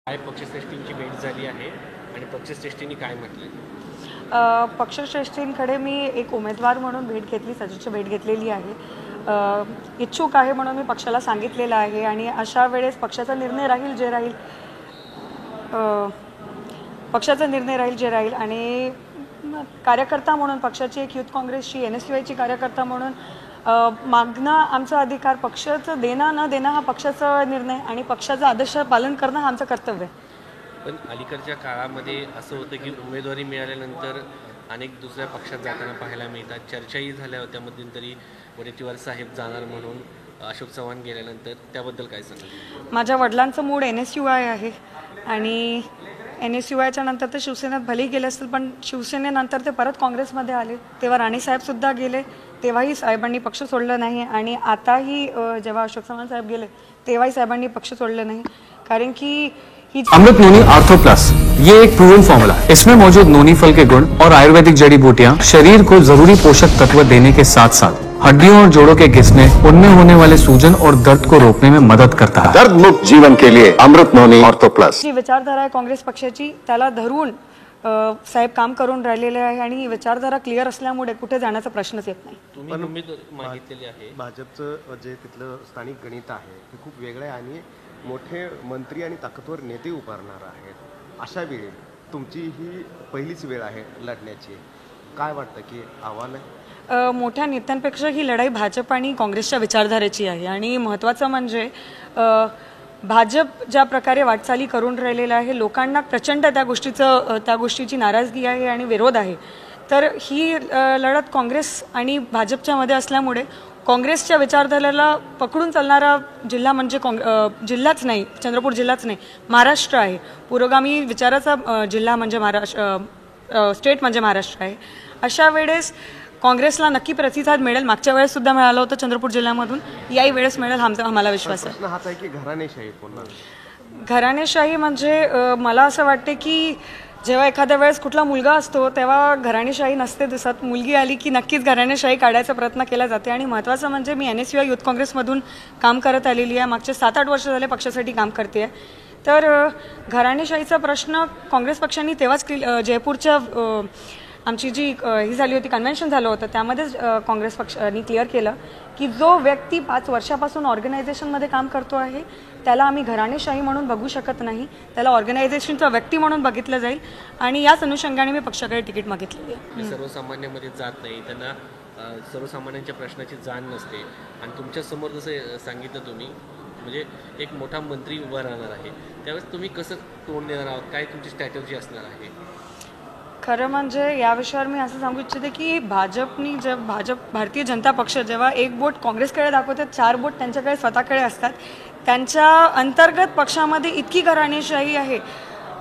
काय पक्षश्रेष्ठींची भेट झाली आहे आणि पक्षश्रेष्ठींनी काय म्हटलं? पक्षश्रेष्ठींकडे मी एक उमेदवार म्हणून भेट घेतली, सचिवची भेट घेतलेली आहे. इच्छुक आहे म्हणून मी पक्षाला सांगितलेलं आहे आणि अशा वेळेस पक्षाचा निर्णय राहील जे राहील आणि कार्यकर्ता म्हणून पक्षाची एक युथ काँग्रेसची NSUIची कार्यकर्ता म्हणून मागणं आमचा अधिकार, पक्षाचं देणं न देणं हा पक्षाचा निर्णय आणि पक्षाचा आदर्श पालन करणं हा आमचं कर्तव्य आहे. पण अलीकडच्या काळामध्ये असं होतं की उमेदवारी मिळाल्यानंतर अनेक दुसऱ्या पक्षात जाताना पाहायला मिळतात. चर्चाही झाल्या होत्या मध्यंतरी वडेट्टीवार साहेब जाणार म्हणून अशोक चव्हाण गेल्यानंतर, त्याबद्दल काय सांगाल? माझ्या वडिलांचं मूळ NSUI आहे आणि NSUIच्या नंतर ते शिवसेनेत भलेही गेले असतील, पण शिवसेनेनंतर ते परत काँग्रेसमध्ये आले. तेव्हा राणेसाहेबसुद्धा गेले, तेव्हाही साहेबांनी पक्ष सोडलं नाही आणि आताही जेव्हा अशोक चव्हाण साहेब गेले तेव्हाही साहेबांनी पक्ष सोडलं नहीं, कारण की अमृत नोनी आर्थो प्लस, ये एक प्रूवन फॉर्मूला। इसमें मौजूद नोनी फल के गुण और आयुर्वेदिक जड़ी बूटियां शरीर को जरूरी पोषक तत्व देने के साथ साथ हड्डियों और जोड़ों के घिसने, उनमें होने वाले सूजन और दर्द को रोकने में मदद करता है। दर्द मुक्त जीवन के लिए अमृत नोनी आर्थो प्लस। जी विचारधारा आहे काँग्रेस पक्षाची, त्याला धरून साहेब काम करून राहिलेले आहे आणि ही विचारधारा क्लिअर असल्यामुळे कुठे जाण्याचा प्रश्नच येत नाही. तुम्ही उमेदवारी मागितलेली आहे. भाजपचं जे तिथलं स्थानिक गणित आहे ते खूप वेगळं आहे आणि मोठे मंत्री आणि ताकदवर नेते उभारणार आहेत. अशा वेळी तुमची ही पहिलीच वेळ आहे लढण्याची, काय वाटतं की आव्हान आहे? मोठ्या नेत्यांपेक्षा ही लढाई भाजप आणि काँग्रेसच्या विचारधारेची आहे आणि महत्त्वाचं म्हणजे भाजप ज्या प्रकारे वाटचाली करून राहिलेला आहे, लोकांना प्रचंड त्या गोष्टीची नाराजगी आहे आणि विरोध आहे. तर ही लढत काँग्रेस आणि भाजपच्या मध्ये असल्यामुळे काँग्रेसच्या विचारधारेला पकडून चालणारा जिल्हा म्हणजे जिल्हाच नाही, चंद्रपूर जिल्हाच नाही, महाराष्ट्र आहे. पुरोगामी विचाराचा जिल्हा म्हणजे स्टेट म्हणजे महाराष्ट्र आहे. अशा वेळेस काँग्रेसला नक्की प्रतिसाद मिळेल. मागच्या वेळेस सुद्धा मिळालं होतं चंद्रपूर जिल्ह्यामधून, याही वेळेस मिळेल आम्हाला विश्वास आहे. हाच आहे की घराणेशाही पुन्हा? घराणेशाही म्हणजे मला असं वाटते की जेव्हा एखाद्या वेळेस कुठला मुलगा असतो तेव्हा घराणेशाही नसते दिसत, मुलगी आली की नक्कीच घराणेशाही काढायचा प्रयत्न केला जाते. आणि महत्त्वाचं म्हणजे मी NSUI युथ काँग्रेसमधून काम करत आलेली आहे, मागचे 7-8 वर्ष झाले पक्षासाठी काम करते आहे. तर घराणेशाहीचा प्रश्न काँग्रेस पक्षांनी तेव्हाच जयपूरच्या आमची जी ही झाली होती, कन्व्हेन्शन झालं होतं, त्यामध्येच काँग्रेस पक्षाने क्लिअर केलं की जो व्यक्ती 5 वर्षापासून ऑर्गनायझेशनमध्ये काम करतो आहे त्याला आम्ही घराणेशाही म्हणून बघू शकत नाही, त्याला ऑर्गनायझेशनचा व्यक्ती म्हणून बघितलं जाईल आणि याच अनुषंगाने मी पक्षाकडे तिकीट मागितलेली आहे. सर्वसामान्यांमध्ये जात नाही, त्यांना सर्वसामान्यांच्या प्रश्नाची जाण नसते आणि तुमच्यासमोर जसं सांगितलं तुम्ही, म्हणजे एक मोठा मंत्री उभा राहणार आहे, त्यावेळेस तुम्ही कसं तोंड देणार आहात, काय तुमची स्ट्रॅटेजी असणार आहे? खरं म्हणजे या विषयावर मी असं सांगू इच्छिते की भारतीय जनता पक्ष जेव्हा एक बोट काँग्रेसकडे दाखवते, 4 बोट त्यांच्याकडे स्वतःकडे असतात. त्यांच्या अंतर्गत पक्षामध्ये इतकी घराणेशाही आहे,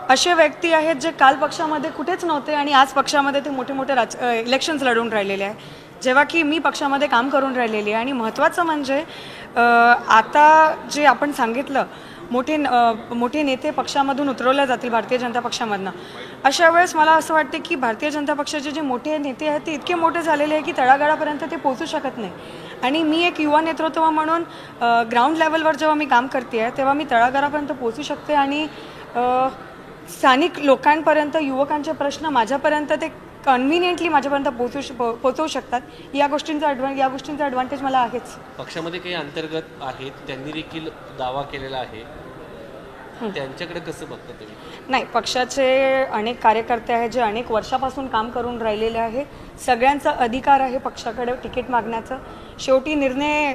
असे व्यक्ती आहेत जे काल पक्षामध्ये कुठेच नव्हते आणि आज पक्षामध्ये ते मोठे मोठे इलेक्शन्स लढून राहिलेले आहे, जेव्हा की मी पक्षामध्ये काम करून राहिलेली आहे. आणि महत्त्वाचं म्हणजे आता जे आपण सांगितलं, मोठे नेते पक्षामधून उतरवले जातील भारतीय जनता पक्षामधनं. अशा वेळेस मला असं वाटते की भारतीय जनता पक्षाचे जे मोठे नेते आहेत ते इतके मोठे झालेले आहे की तळागाळापर्यंत ते पोहोचू शकत नाही. आणि मी एक युवा नेतृत्व म्हणून ग्राउंड लेवलवर जेव्हा मी काम करते आहे तेव्हा मी तळागाळापर्यंत पोहोचू शकते आणि स्थानिक लोकांपर्यंत, युवकांचे प्रश्न माझ्यापर्यंत ते कन्व्हिनियंटली माझ्यापर्यंत पोहोचवू शकतात. या गोष्टींचा ॲडव्हान्टेज मला आहेच. पक्षामध्ये काही अंतर्गत आहेत, त्यांनी देखील दावा केलेला आहे, त्यांच्याकडे कसं बघता तुम्ही? नाही, पक्षाचे अनेक कार्यकर्ते आहेत जे अनेक वर्षापासून काम करून राहिलेले आहे. सगळ्यांचा अधिकार आहे पक्षाकडे तिकीट मागण्याचा. शेवटी निर्णय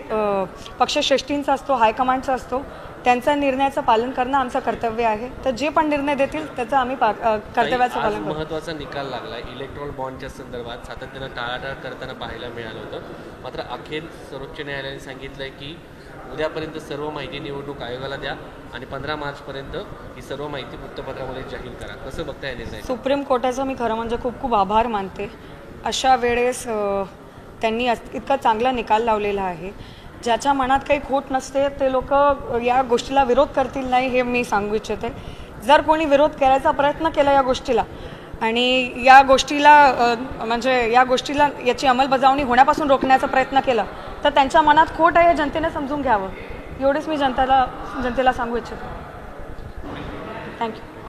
पक्षश्रेष्ठींचा असतो, हायकमांडचा असतो. त्यांचा निर्णयाचं पालन करणं आमचं कर्तव्य आहे. तर जे पण निर्णय देतील त्याचं आम्ही कर्तव्याचं पालन करू. महत्त्वाचा निकाल लागला इलेक्ट्रॉल बॉन्डच्या संदर्भात, सातत्यानं टाळाटाळ करताना पाहायला मिळालं होतं. मात्र अखेर सर्वोच्च न्यायालयाने सांगितलंय की उद्यापर्यंत सर्व माहिती निवडणूक आयोगाला द्या आणि 15 मार्चपर्यंत ही सर्व माहिती वृत्तपत्रामध्ये जाहीर करा. कसं बघताय निर्णय? सुप्रीम कोर्टाचा मी खरं म्हणजे खूप खूप आभार मानते. अशा वेळेस त्यांनी इतका चांगला निकाल लावलेला आहे. ज्याच्या मनात काही खोट नसते ते लोक या गोष्टीला विरोध करतील नाही, हे मी सांगू इच्छिते. जर कोणी विरोध करायचा प्रयत्न केला या गोष्टीला आणि या गोष्टीला याची अंमलबजावणी होण्यापासून रोखण्याचा प्रयत्न केला तर त्यांच्या मनात खोट आहे, जनतेने समजून घ्यावं. एवढेच मी जनतेला सांगू इच्छिते. थँक्यू.